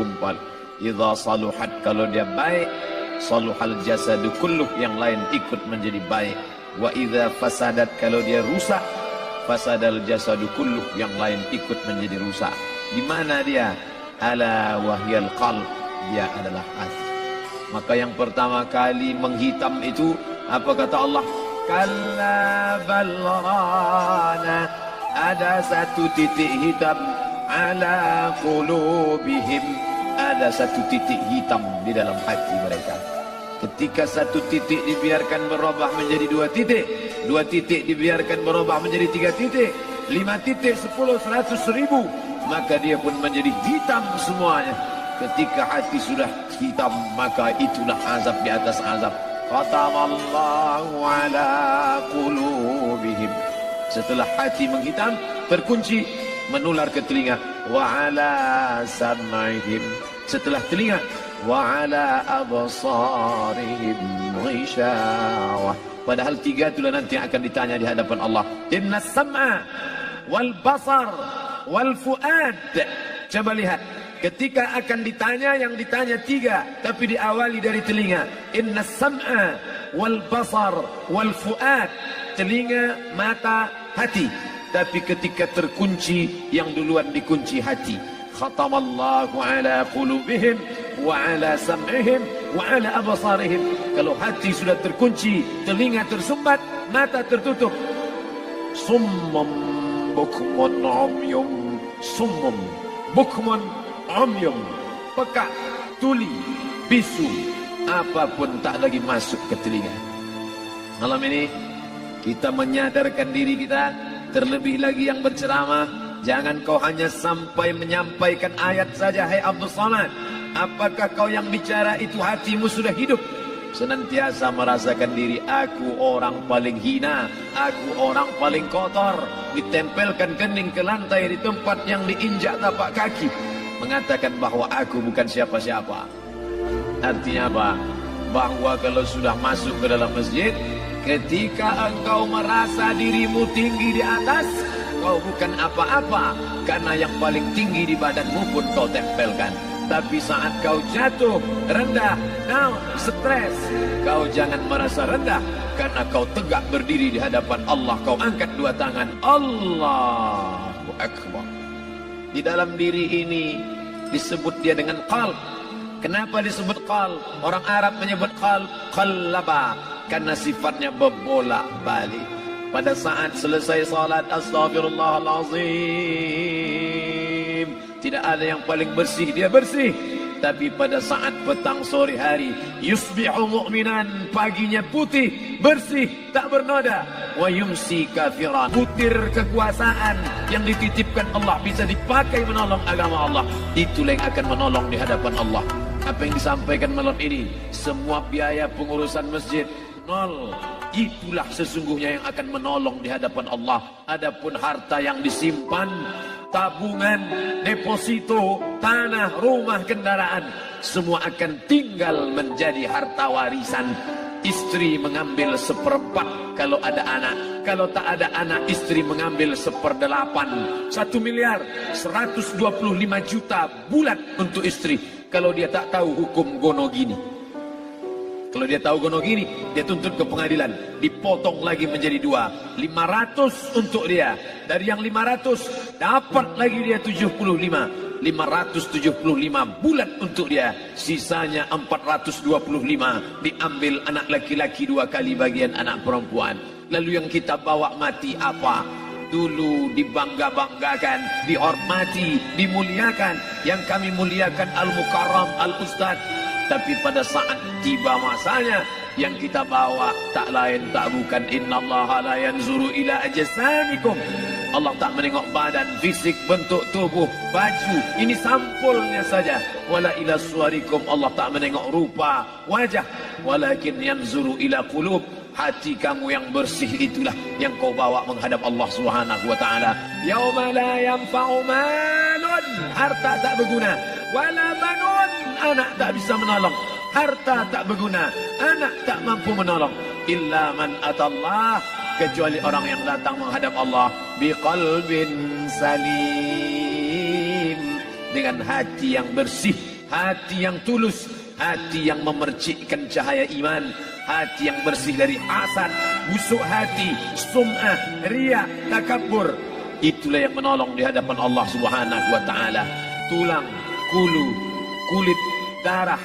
segumpal. Idza saluhat, kalau dia baik, saluhal jasadu kulluh, yang lain ikut menjadi baik. Wa idza fasadat, kalau dia rusak, fasadal jasadu kulluh, yang lain ikut menjadi rusak. Di mana dia? Ala wahyal qalb, dia adalah hati. Maka yang pertama kali menghitam itu apa kata Allah? Kalla balrana, ada satu titik hitam, ala qulubihim, ada satu titik hitam di dalam hati mereka. Ketika satu titik dibiarkan berubah menjadi dua titik dibiarkan berubah menjadi 3 titik, 5 titik, 10, 100, 1000, maka dia pun menjadi hitam semuanya. Ketika hati sudah hitam, maka itulah azab di atas azab. Khatamallahu ala qulubihim. Setelah hati menghitam, terkunci, menular ke telinga. Wa ala sam'ihim. Setelah telinga, wa ala absarihim ghishawah. Padahal 3 itulah nanti yang akan ditanya di hadapan Allah. Inna sam'a wal basar wal fuad. Coba lihat, ketika akan ditanya, yang ditanya 3, tapi diawali dari telinga. Inna sam'a wal basar wal fuad. Telinga, mata, hati. Tapi ketika terkunci, yang duluan dikunci hati. Khatamallahu ala qulubihim wa ala sam'ihim wa ala absarihim. Kalau hati sudah terkunci, telinga tersumbat, mata tertutup. Summum bukmun umyum. Summum bukmun umyum, pekak, tuli, bisu, apapun tak lagi masuk ke telinga. Malam ini kita menyadarkan diri kita, terlebih lagi yang berceramah. Jangan kau hanya sampai menyampaikan ayat saja, hai Abdul Samad. Apakah kau yang bicara itu hatimu sudah hidup? Senantiasa merasakan diri, aku orang paling hina, aku orang paling kotor. Ditempelkan kening ke lantai di tempat yang diinjak tapak kaki, mengatakan bahwa aku bukan siapa-siapa. Artinya apa? Bahwa kalau sudah masuk ke dalam masjid, ketika engkau merasa dirimu tinggi di atas, kau bukan apa-apa, karena yang paling tinggi di badanmu pun kau tempelkan. Tapi saat kau jatuh, rendah, down, stres, kau jangan merasa rendah, karena kau tegak berdiri di hadapan Allah. Kau angkat 2 tangan, Allahu Akbar. Di dalam diri ini disebut dia dengan qalb. Kenapa disebut qalb? Orang Arab menyebut qalb qallaba, karena sifatnya berbolak-balik. Pada saat selesai salat, astagfirullahalazim, tidak ada yang paling bersih, dia bersih. Tapi pada saat petang sore hari, yusbihu mu'minan, paginya putih, bersih, tak bernoda. Wa yumsi kafiran, butir kekuasaan yang dititipkan Allah bisa dipakai menolong agama Allah. Itulah yang akan menolong di hadapan Allah. Apa yang disampaikan malam ini, semua biaya pengurusan masjid nol. Itulah sesungguhnya yang akan menolong di hadapan Allah. Adapun harta yang disimpan, tabungan, deposito, tanah, rumah, kendaraan, semua akan tinggal menjadi harta warisan. Istri mengambil 1/4 kalau ada anak. Kalau tak ada anak, istri mengambil 1/8. 1 miliar 125 juta bulat untuk istri. Kalau dia tak tahu hukum gono gini. Kalau dia tahu gono gini, dia tuntut ke pengadilan, dipotong lagi menjadi 2, 500 untuk dia. Dari yang 500 dapat lagi dia 75, 575 bulat untuk dia. Sisanya 425 diambil anak laki-laki 2 kali bagian anak perempuan. Lalu yang kita bawa mati apa? Dulu dibangga-banggakan, dihormati, dimuliakan. Yang kami muliakan Al-Mukarram, Al-Ustadz. Tapi pada saat tiba masanya, yang kita bawa tak lain tak bukan, innallaha la yanzuru ila ajsamikum. Allah tak menengok badan, fisik, bentuk tubuh, baju. Ini sampulnya saja. Wala ila suwarikum, Allah tak menengok rupa, wajah. Walakin yanzuru ila qulub. Hati kamu yang bersih itulah yang kau bawa menghadap Allah Subhanahu wa taala. Yauma la yanfa'u malun, harta tak berguna, wala banun, anak tak bisa menolong. Harta tak berguna, anak tak mampu menolong. Illa man atallah, kecuali orang yang datang menghadap Allah biqalbin salim, dengan hati yang bersih, hati yang tulus, hati yang memercikkan cahaya iman, hati yang bersih dari hasad, busuk hati, sum'ah, riya, takabur. Itulah yang menolong di hadapan Allah Subhanahu wa taala. Tulang, kulu, kulit, darah,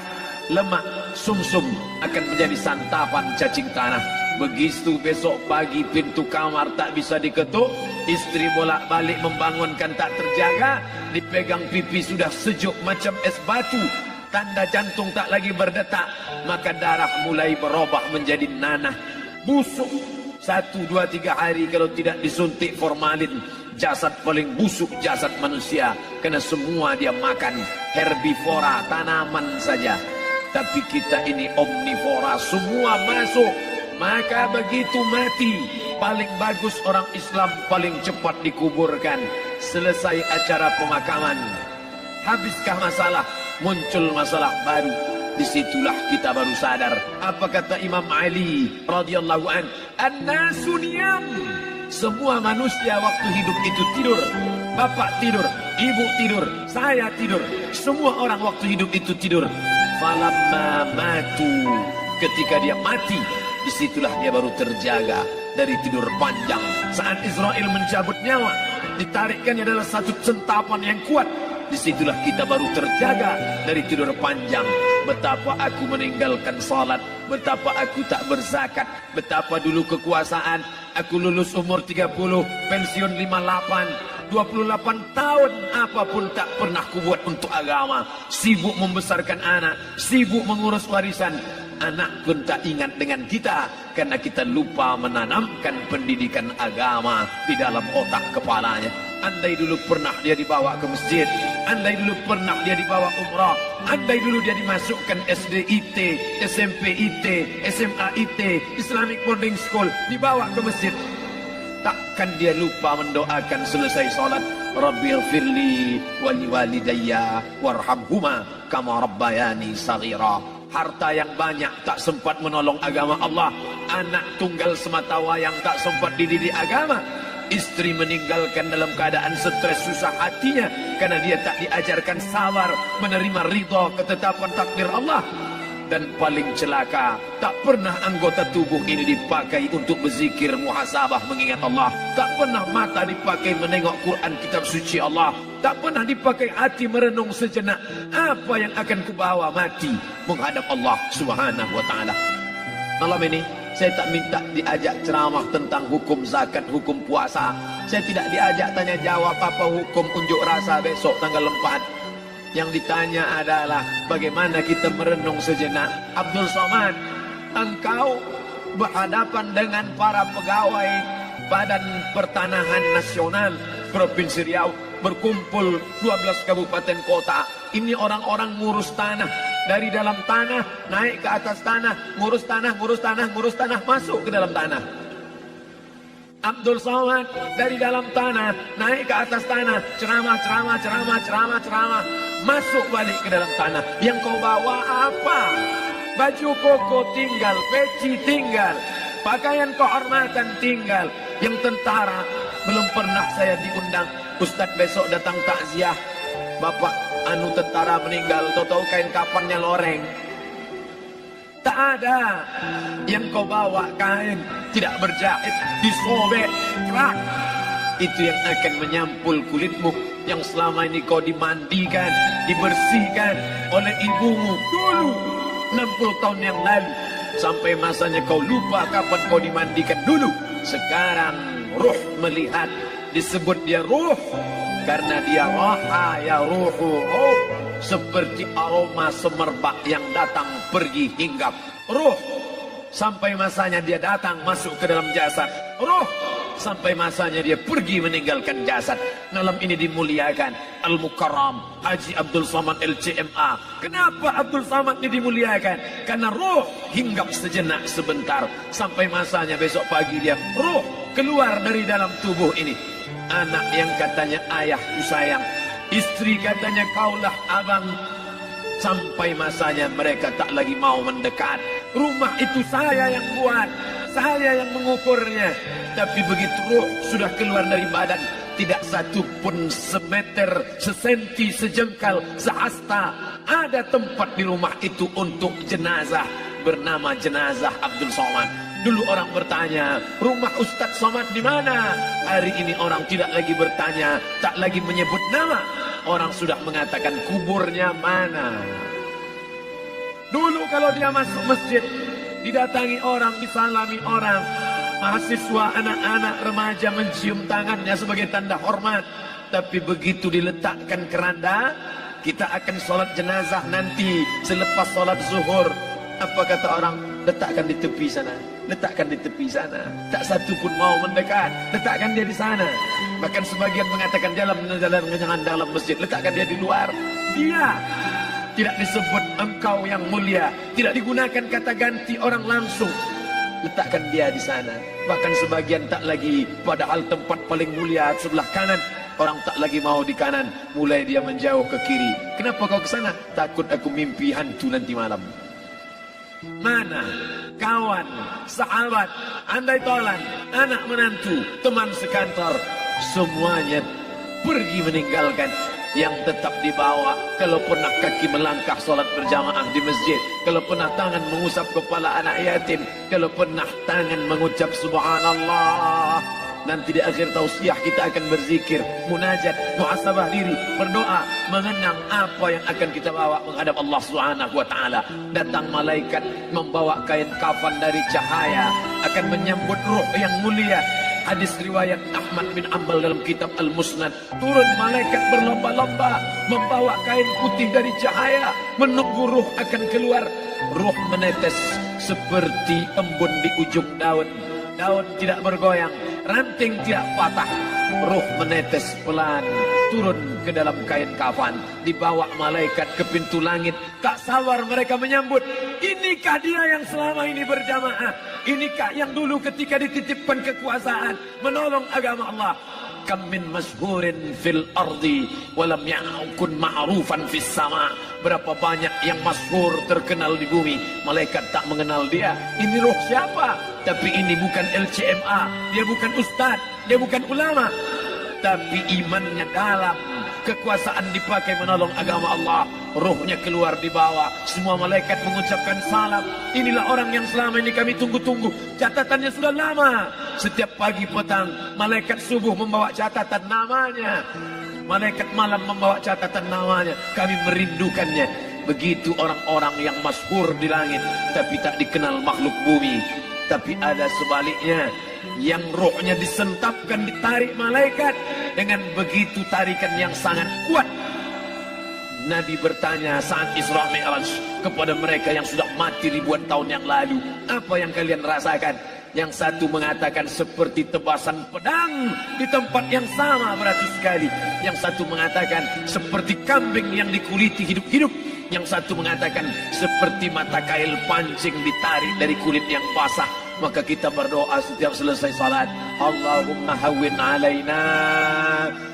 lemak, sumsum akan menjadi santapan cacing tanah. Begitu besok pagi pintu kamar tak bisa diketuk, istri bolak-balik membangunkan tak terjaga, dipegang pipi sudah sejuk macam es batu, tanda jantung tak lagi berdetak, maka darah mulai berubah menjadi nanah, busuk. 1, 2, 3 hari kalau tidak disuntik formalin, jasad paling busuk jasad manusia, karena semua dia makan herbivora, tanaman saja. Tapi kita ini omnivora, semua masuk. Maka begitu mati, paling bagus orang Islam paling cepat dikuburkan. Selesai acara pemakaman, habiskah masalah, muncul masalah baru. Disitulah kita baru sadar. Apa kata Imam Ali radhiyallahu an? An-nasu niyam. Semua manusia waktu hidup itu tidur. Bapak tidur, ibu tidur, saya tidur. Semua orang waktu hidup itu tidur. Falamma matu, ketika dia mati, disitulah dia baru terjaga dari tidur panjang. Saat Israel mencabut nyawa, ditarikkannya adalah satu centapan yang kuat. Disitulah kita baru terjaga dari tidur panjang. Betapa aku meninggalkan salat, betapa aku tak berzakat, betapa dulu kekuasaan. Aku lulus umur 30, pensiun 58, 28 tahun apapun tak pernah kubuat untuk agama. Sibuk membesarkan anak, sibuk mengurus warisan. Anak pun tak ingat dengan kita karena kita lupa menanamkan pendidikan agama di dalam otak kepalanya. Andai dulu pernah dia dibawa ke masjid, andai dulu pernah dia dibawa umrah, andai dulu dia dimasukkan SD IT, SMP IT, SMA IT, Islamic Boarding School, dibawa ke masjid, takkan dia lupa mendoakan selesai salat, Rabbighfirli wali walidayya warhamhuma kama rabbayani saghira. Harta yang banyak tak sempat menolong agama Allah. Anak tunggal semata wayang tak sempat dididik agama. Istri meninggalkan dalam keadaan stres susah hatinya karena dia tak diajarkan sabar menerima ridha ketetapan takdir Allah. Dan paling celaka, tak pernah anggota tubuh ini dipakai untuk berzikir, muhasabah, mengingat Allah. Tak pernah mata dipakai menengok Quran, kitab suci Allah. Tak pernah dipakai hati merenung sejenak, apa yang akan kubawa mati menghadap Allah Subhanahu wa ta'ala. Malam ini saya tak minta diajak ceramah tentang hukum zakat, hukum puasa. Saya tidak diajak tanya jawab apa hukum unjuk rasa besok tanggal 4. Yang ditanya adalah bagaimana kita merenung sejenak. Abdul Somad, engkau berhadapan dengan para pegawai Badan Pertanahan Nasional Provinsi Riau, berkumpul 12 kabupaten kota. Ini orang-orang ngurus tanah, dari dalam tanah naik ke atas tanah, ngurus tanah, ngurus tanah, ngurus tanah, masuk ke dalam tanah. Abdul Somad dari dalam tanah naik ke atas tanah, ceramah, ceramah, ceramah, ceramah, ceramah, masuk balik ke dalam tanah. Yang kau bawa apa? Baju koko tinggal, peci tinggal, pakaian kehormatan tinggal. Yang tentara belum pernah saya diundang. Ustaz besok datang takziah, bapak anu tentara meninggal, tahu-tahu kain kafannya loreng. Tak ada. Yang kau bawa kain tidak berjahit, disobek, kerak. Itu yang akan menyampul kulitmu yang selama ini kau dimandikan, dibersihkan oleh ibumu dulu 60 tahun yang lalu. Sampai masanya kau lupa kapan kau dimandikan dulu. Sekarang ruh melihat, disebut dia ruh karena dia raha ya ruhu ruh, seperti aroma semerbak yang datang pergi hinggap. Ruh sampai masanya dia datang masuk ke dalam jasad. Ruh sampai masanya dia pergi meninggalkan jasad. Malam ini dimuliakan Al-Mukarram Haji Abdul Somad LCMA. Kenapa Abdul Somad ini dimuliakan? Karena ruh hinggap sejenak sebentar, sampai masanya besok pagi dia ruh keluar dari dalam tubuh ini. Anak yang katanya ayahku sayang, istri katanya kaulah abang, sampai masanya mereka tak lagi mau mendekat. Rumah itu saya yang buat, saya yang mengukurnya. Tapi begitu ruh sudah keluar dari badan, tidak satu pun semeter, sesenti, sejengkal, sehasta ada tempat di rumah itu untuk jenazah bernama jenazah Abdul Somad. Dulu orang bertanya, rumah Ustadz Somad di mana? Hari ini orang tidak lagi bertanya, tak lagi menyebut nama. Orang sudah mengatakan kuburnya mana. Dulu kalau dia masuk masjid, didatangi orang, disalami orang. Mahasiswa, anak-anak, remaja mencium tangannya sebagai tanda hormat. Tapi begitu diletakkan keranda, kita akan sholat jenazah nanti selepas sholat zuhur. Apa kata orang? Letakkan di tepi sana. Letakkan di tepi sana. Tak satu pun mau mendekat. Letakkan dia di sana. Bahkan sebagian mengatakan jangan dalam masjid. Letakkan dia di luar. Dia tidak disebut engkau yang mulia. Tidak digunakan kata ganti orang langsung. Letakkan dia di sana. Bahkan sebagian tak lagi, padahal tempat paling mulia sebelah kanan, orang tak lagi mau di kanan, mulai dia menjauh ke kiri. Kenapa kau ke sana? Takut aku mimpi hantu nanti malam. Mana kawan, sahabat, andai tolan, anak menantu, teman sekantor, semuanya pergi meninggalkan. Yang tetap dibawa, kalau pernah kaki melangkah sholat berjamaah di masjid, kalau pernah tangan mengusap kepala anak yatim, kalau pernah tangan mengucap subhanallah. Nanti di akhir tausiah kita akan berzikir, munajat, muhasabah diri, berdoa, mengenang apa yang akan kita bawa menghadap Allah Subhanahu wa taala. Datang malaikat membawa kain kafan dari cahaya, akan menyambut ruh yang mulia. Hadis riwayat Ahmad bin Ambal dalam kitab Al-Musnad. Turun malaikat berlomba-lomba membawa kain putih dari cahaya, menunggu ruh akan keluar. Ruh menetes seperti embun di ujung daun. Daun tidak bergoyang, ranting tidak patah. Ruh menetes pelan turun ke dalam kain kafan, dibawa malaikat ke pintu langit. Tak sabar mereka menyambut. Inikah dia yang selama ini berjamaah? Inikah yang dulu ketika dititipkan kekuasaan menolong agama Allah? Kam min masyhurin fil ardi walam yakun ma'rufan fis sama. Berapa banyak yang masyhur terkenal di bumi, malaikat tak mengenal dia. Ini roh siapa? Tapi ini bukan LCMA, dia bukan ustaz, dia bukan ulama, tapi imannya dalam. Kekuasaan dipakai menolong agama Allah. Rohnya keluar di bawah. Semua malaikat mengucapkan salam. Inilah orang yang selama ini kami tunggu-tunggu. Catatannya sudah lama. Setiap pagi petang, malaikat subuh membawa catatan namanya. Malaikat malam membawa catatan namanya. Kami merindukannya. Begitu orang-orang yang masyhur di langit, tapi tak dikenal makhluk bumi. Tapi ada sebaliknya, yang rohnya disentapkan, ditarik malaikat dengan begitu tarikan yang sangat kuat. Nabi bertanya saat Isra Mi'raj kepada mereka yang sudah mati ribuan tahun yang lalu, apa yang kalian rasakan? Yang satu mengatakan seperti tebasan pedang di tempat yang sama beratus kali. Yang satu mengatakan seperti kambing yang dikuliti hidup-hidup. Yang satu mengatakan seperti mata kail pancing ditarik dari kulit yang basah. Maka kita berdoa setiap selesai salat, Allahumma hawwin alaina,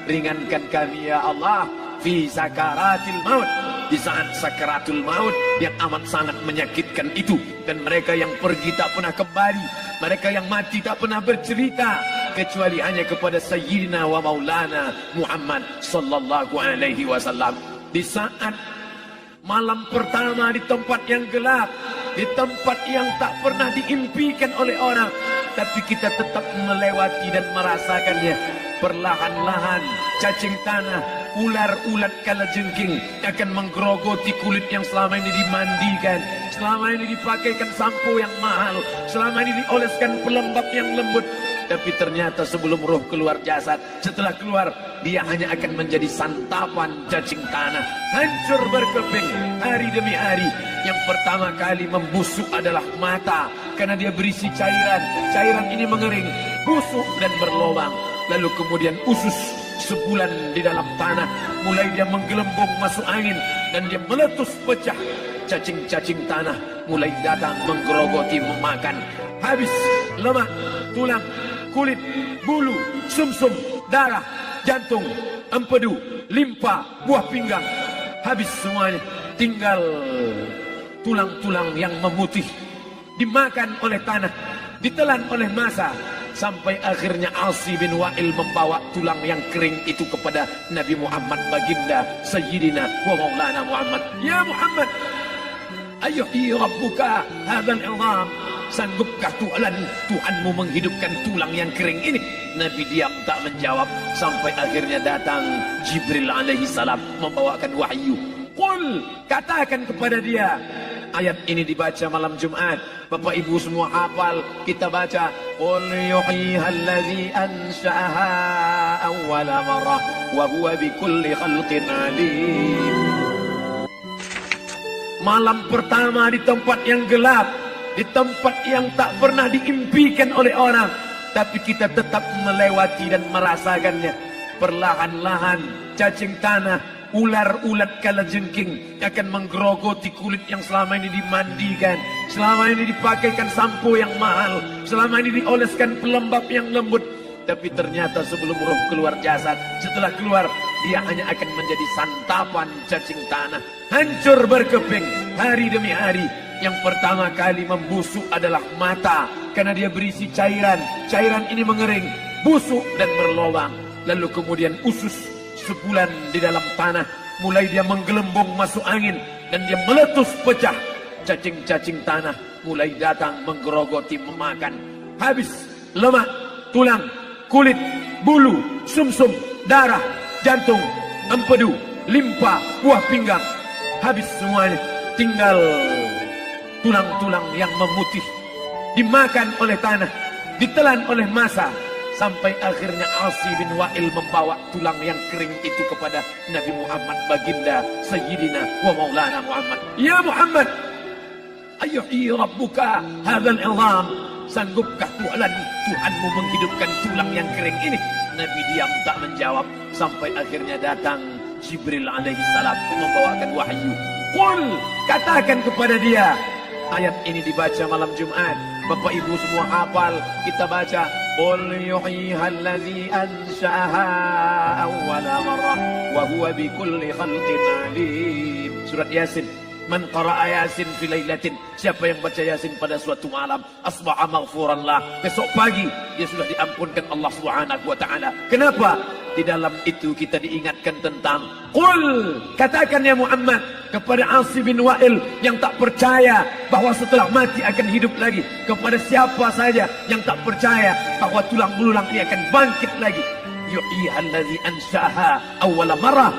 ringankan kami ya Allah fi sakaratil maut, di saat sakaratul maut yang amat sangat menyakitkan itu. Dan mereka yang pergi tak pernah kembali, mereka yang mati tak pernah bercerita kecuali hanya kepada Sayyidina wa Maulana Muhammad sallallahu alaihi wasallam. Di saat malam pertama di tempat yang gelap, di tempat yang tak pernah diimpikan oleh orang, tapi kita tetap melewati dan merasakannya. Perlahan-lahan cacing tanah, ular-ulat kalajengking akan menggerogoti kulit yang selama ini dimandikan, selama ini dipakaikan sampo yang mahal, selama ini dioleskan pelembab yang lembut. Tapi ternyata sebelum roh keluar jasad, setelah keluar dia hanya akan menjadi santapan cacing tanah, hancur berkeping hari demi hari. Yang pertama kali membusuk adalah mata, karena dia berisi cairan. Cairan ini mengering, busuk dan berlubang. Lalu kemudian usus sebulan di dalam tanah, mulai dia menggelembung masuk angin dan dia meletus pecah. Cacing-cacing tanah mulai datang menggerogoti, memakan. Habis lemak, tulang, kulit, bulu, sumsum, darah, jantung, empedu, limpa, buah pinggang. Habis semuanya, tinggal tulang-tulang yang memutih, dimakan oleh tanah, ditelan oleh massa. sampai akhirnya Asi bin Wa'il membawa tulang yang kering itu kepada Nabi Muhammad, baginda Sayyidina wa Maulana Muhammad. Ya Muhammad, ayyuhi rabbuka hadzal 'idham, sanggupkah Tuhanmu menghidupkan tulang yang kering ini? Nabi diam tak menjawab sampai akhirnya datang Jibril alaihi salam membawakan wahyu. Qul, katakan kepada dia. Ayat ini dibaca malam Jumat. Bapak Ibu semua hafal, kita baca. Qul yuhyiha allazi ansha'aha awwala marrah wa huwa bikulli khalqin alim. Malam pertama di tempat yang gelap, di tempat yang tak pernah diimpikan oleh orang, tapi kita tetap melewati dan merasakannya. Perlahan-lahan cacing tanah, ular-ulat kalajengking akan menggerogoti kulit yang selama ini dimandikan, selama ini dipakaikan sampo yang mahal, selama ini dioleskan pelembab yang lembut. Tapi ternyata sebelum roh keluar jasad, setelah keluar dia hanya akan menjadi santapan cacing tanah, hancur berkeping hari demi hari. Yang pertama kali membusuk adalah mata, karena dia berisi cairan. Cairan ini mengering, busuk dan berlubang. Lalu kemudian usus sebulan di dalam tanah, mulai dia menggelembung masuk angin dan dia meletus pecah. Cacing-cacing tanah mulai datang menggerogoti, memakan. Habis lemak, tulang, kulit, bulu, sumsum, darah, jantung, empedu, limpa, buah pinggang. Habis semuanya, tinggal tulang-tulang yang memutih, dimakan oleh tanah, ditelan oleh massa. Sampai akhirnya Asi bin Wa'il membawa tulang yang kering itu kepada Nabi Muhammad, baginda Sayyidina wa Maulana Muhammad. Ya Muhammad, ayyuhi rabbuka hadzal 'idham, sanggupkah Tuhanmu menghidupkan tulang yang kering ini? Nabi diam tak menjawab sampai akhirnya datang Jibril alaihi salam membawakan wahyu. Qul, katakan kepada dia. Ayat ini dibaca malam Jumat. Bapak Ibu semua hafal, kita baca. Qul yuhyiha allazi ansha'aha awwala marrah wa huwa bikulli khalqin alim. Surat Yasin. Man qara'a Yasin fi lailatin, siapa yang baca Yasin pada suatu malam, asbaha maghfuran lah, besok pagi dia sudah diampunkan Allah Subhanahu wa taala. Kenapa? Di dalam itu kita diingatkan tentang Qul, katakan ya Muhammad kepada Asi bin Wa'il yang tak percaya bahwa setelah mati akan hidup lagi, kepada siapa saja yang tak percaya bahwa tulang belulang ini akan bangkit lagi. Yuhyiha allazi ansha'aha awwala marrah,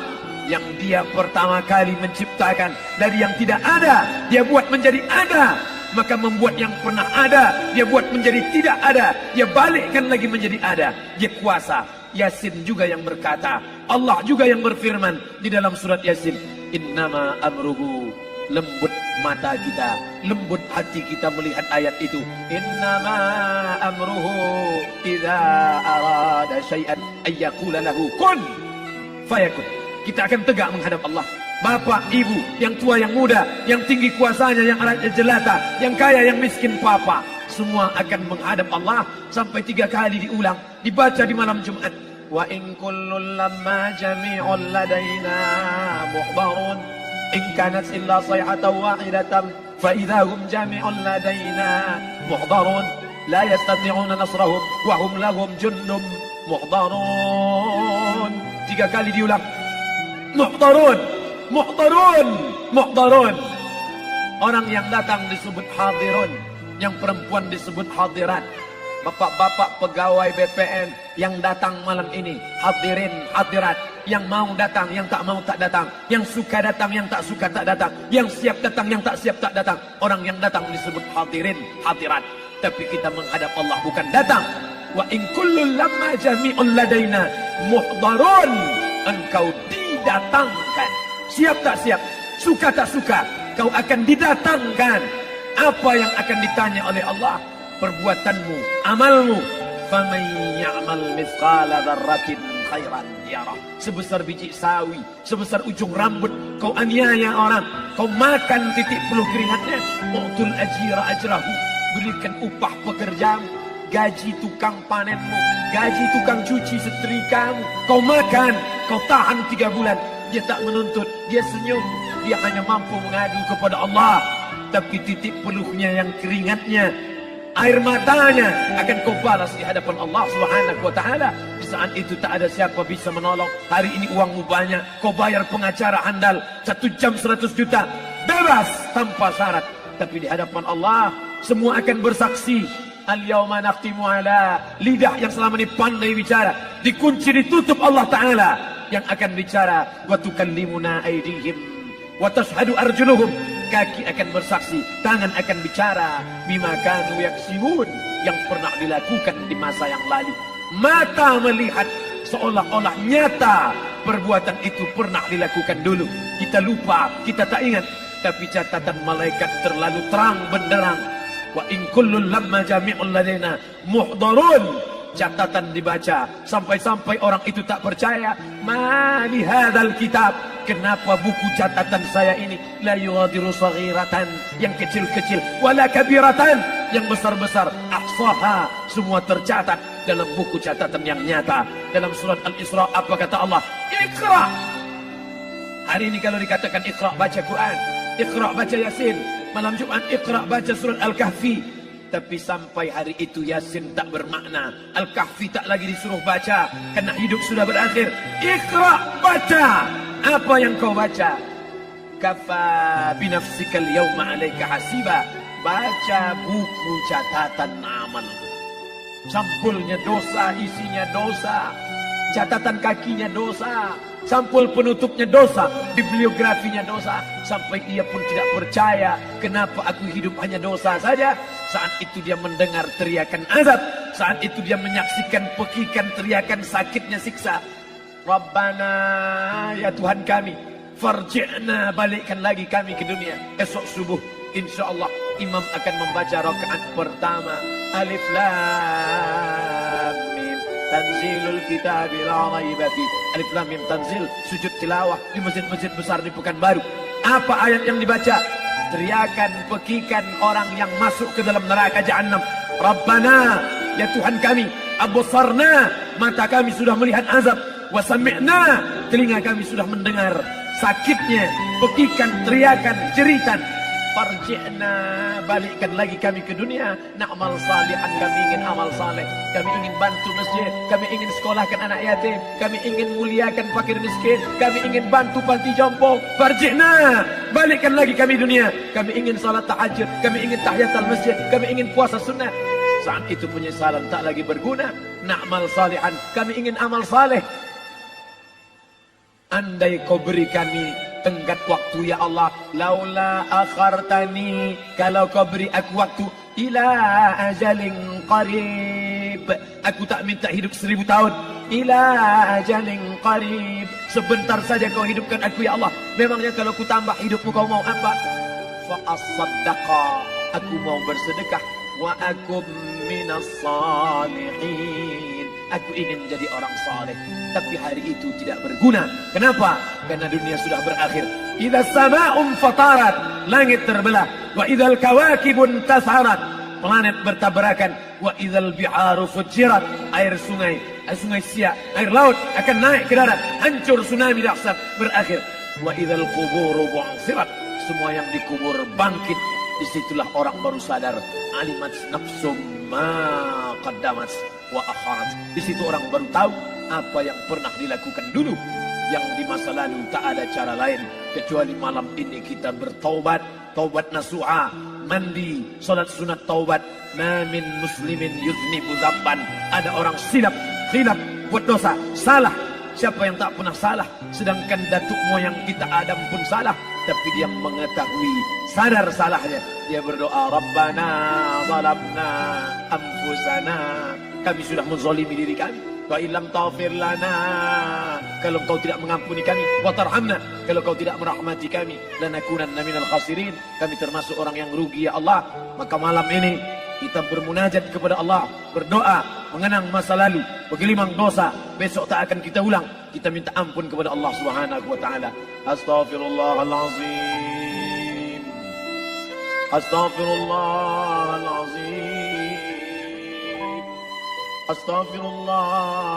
yang dia pertama kali menciptakan dari yang tidak ada, dia buat menjadi ada. Maka membuat yang pernah ada, dia buat menjadi tidak ada, dia balikkan lagi menjadi ada. Dia kuasa. Yasin juga yang berkata, Allah juga yang berfirman di dalam surat Yasin, innama amruhu, lembut mata kita, lembut hati kita melihat ayat itu. Innama amruhu idza arada syai'an ayyaqula lahu kun fayakun. Kita akan tegak menghadap Allah. Bapak, ibu, yang tua, yang muda, yang tinggi kuasanya, yang rakyat jelata, yang kaya, yang miskin, papa, semua akan menghadap Allah sampai 3 kali diulang, dibaca di malam Jumat. Wa in kullun lamma jami'un ladaina muhdarun in kanat illa sayhatan wahidatan fa idza hum jami'un ladaina muhdarun la yastati'una nasrahum wa hum lahum jundum muhdarun. 3 kali diulang. Muhdarun, muhdarun, muhdarun. Orang yang datang disebut hadirun, yang perempuan disebut hadirat. Bapak-bapak pegawai BPN yang datang malam ini, hadirin, hadirat. Yang mau datang, yang tak mau tak datang. Yang suka datang, yang tak suka tak datang. Yang siap datang, yang tak siap tak datang. Orang yang datang disebut hadirin, hadirat. Tapi kita menghadap Allah bukan datang. Wa in kullu lamma jami'un ladaina muhdarun. Engkau didatangkan. Siap tak siap, suka tak suka, kau akan didatangkan. Apa yang akan ditanya oleh Allah? Perbuatanmu, amalmu. Faman ya'mal mithqala dzarratin khairan yarah. Sebesar biji sawi, sebesar ujung rambut, kau aniaya orang, kau makan titik peluh keringatnya. U'tul ajira ajrahu, berikan upah pekerjamu. Gaji tukang panenmu, gaji tukang cuci setrikamu, kau makan, kau tahan 3 bulan. Dia tak menuntut, dia senyum, dia hanya mampu mengadu kepada Allah. Tapi titik peluhnya yang keringatnya Air matanya akan kau balas di hadapan Allah Subhanahu wa taala. Di saat itu tak ada siapa bisa menolong. Hari ini uangmu banyak, kau bayar pengacara handal 1 jam 100 juta, bebas tanpa syarat. Tapi di hadapan Allah semua akan bersaksi. Al-yawma nakhtimu ala, lidah yang selama ini pandai bicara dikunci, ditutup Allah Ta'ala yang akan bicara. Wa tukallimuna aydihim wa tashhadu arjuluhum, kaki akan bersaksi, tangan akan bicara. Bima kanu yaksibun, yang pernah dilakukan di masa yang lalu. Mata melihat seolah-olah nyata perbuatan itu pernah dilakukan dulu. Kita lupa, kita tak ingat. Tapi catatan malaikat terlalu terang benderang. Wa in kullun lamma jami'un ladaina muhdharun. Catatan dibaca sampai-sampai orang itu tak percaya. Ma li hadzal kitab, kenapa buku catatan saya ini la yughadiru saghiratan, yang kecil-kecil, wala kabiratan, yang besar-besar, ahsaha, semua tercatat dalam buku catatan yang nyata. Dalam surat Al-Isra apa kata Allah? Iqra. Hari ini kalau dikatakan Iqra, baca Quran, Iqra baca Yasin. Malam Jumat Iqra baca surat Al-Kahfi. Tapi sampai hari itu Yasin tak bermakna, Al-Kahfi tak lagi disuruh baca, karena hidup sudah berakhir. Iqra, baca. Apa yang kau baca? Kafa binafsikal yawma alaika hasiba. Baca buku catatan amal. Sampulnya dosa, isinya dosa. Catatan kakinya dosa. Sampul penutupnya dosa, bibliografinya dosa. Sampai ia pun tidak percaya, kenapa aku hidup hanya dosa saja. Saat itu dia mendengar teriakan azab. Saat itu dia menyaksikan pekikan teriakan sakitnya siksa. Rabbana, ya Tuhan kami, farji'na, balikkan lagi kami ke dunia. Esok subuh insyaallah imam akan membaca rakaat pertama. Alif Lam Mim, tanzilul kitab la raiba fi. Alif Lam Mim tanzil, sujud tilawah di masjid-masjid besar di Pekanbaru. Apa ayat yang dibaca? Teriakan pekikan orang yang masuk ke dalam neraka Jahannam. Rabbana, ya Tuhan kami, absarna, mata kami sudah melihat azab, wa sami'na, telinga kami sudah mendengar sakitnya pekikan, teriakan, jeritan. Farji'na, balikkan lagi kami ke dunia. Na'mal salihan, kami ingin amal saleh. Kami ingin bantu masjid, kami ingin sekolahkan anak yatim, kami ingin muliakan fakir miskin, kami ingin bantu panti jompo. Farji'na, balikkan lagi kami dunia. Kami ingin salat tahajud, kami ingin tahiyatul masjid, kami ingin puasa sunnah. Saat itu penyesalan tak lagi berguna. Na'mal salihan, kami ingin amal saleh. Andai kau beri kami tenggat waktu ya Allah, laula akhartani, kalau kau beri aku waktu, ila ajalin qarib, aku tak minta hidup 1000 tahun, ila ajalin qarib, sebentar saja kau hidupkan aku ya Allah. Memangnya kalau ku tambah hidupmu kau mau apa? Fa as-saddaqa, aku mau bersedekah, wa akum minas salihin, aku ingin menjadi orang saleh. Tapi hari itu tidak berguna. Kenapa? Karena dunia sudah berakhir. Idza sama'un fatarat, langit terbelah. Wa idzal kawakibun tasarat, planet bertabrakan. Wa idzal biharu fujirat, air sungai siak, air laut akan naik ke darat, hancur, tsunami dahsyat berakhir. Wa idzal quburu bu'sirat, semua yang dikubur bangkit. Disitulah orang baru sadar, alimat nafsum ma qaddamat wa akharat. Di situ orang baru tahu apa yang pernah dilakukan dulu, yang di masa lalu tak ada cara lain kecuali malam ini kita bertaubat, taubat nasuha, mandi, salat sunat taubat. Ma min muslimin yuznibu dzamban, ada orang silap, khilaf, buat dosa, salah. Siapa yang tak pernah salah? Sedangkan datuk moyang kita Adam pun salah, tapi dia mengetahui, sadar salahnya. Dia berdoa, Rabbana zalamna anfusana, kami sudah menzalimi diri kami. Wa illam taghfir lana, kalau kau tidak mengampuni kami, wa tarhamna, kalau kau tidak merahmati kami, lanakunanna minal khasirin, kami termasuk orang yang rugi ya Allah. Maka malam ini kita bermunajat kepada Allah, berdoa, mengenang masa lalu, bergelimang dosa, besok tak akan kita ulang. Kita minta ampun kepada Allah Subhanahu wa taala. Astaghfirullahalazim. Astaghfirullahalazim. Astaghfirullah.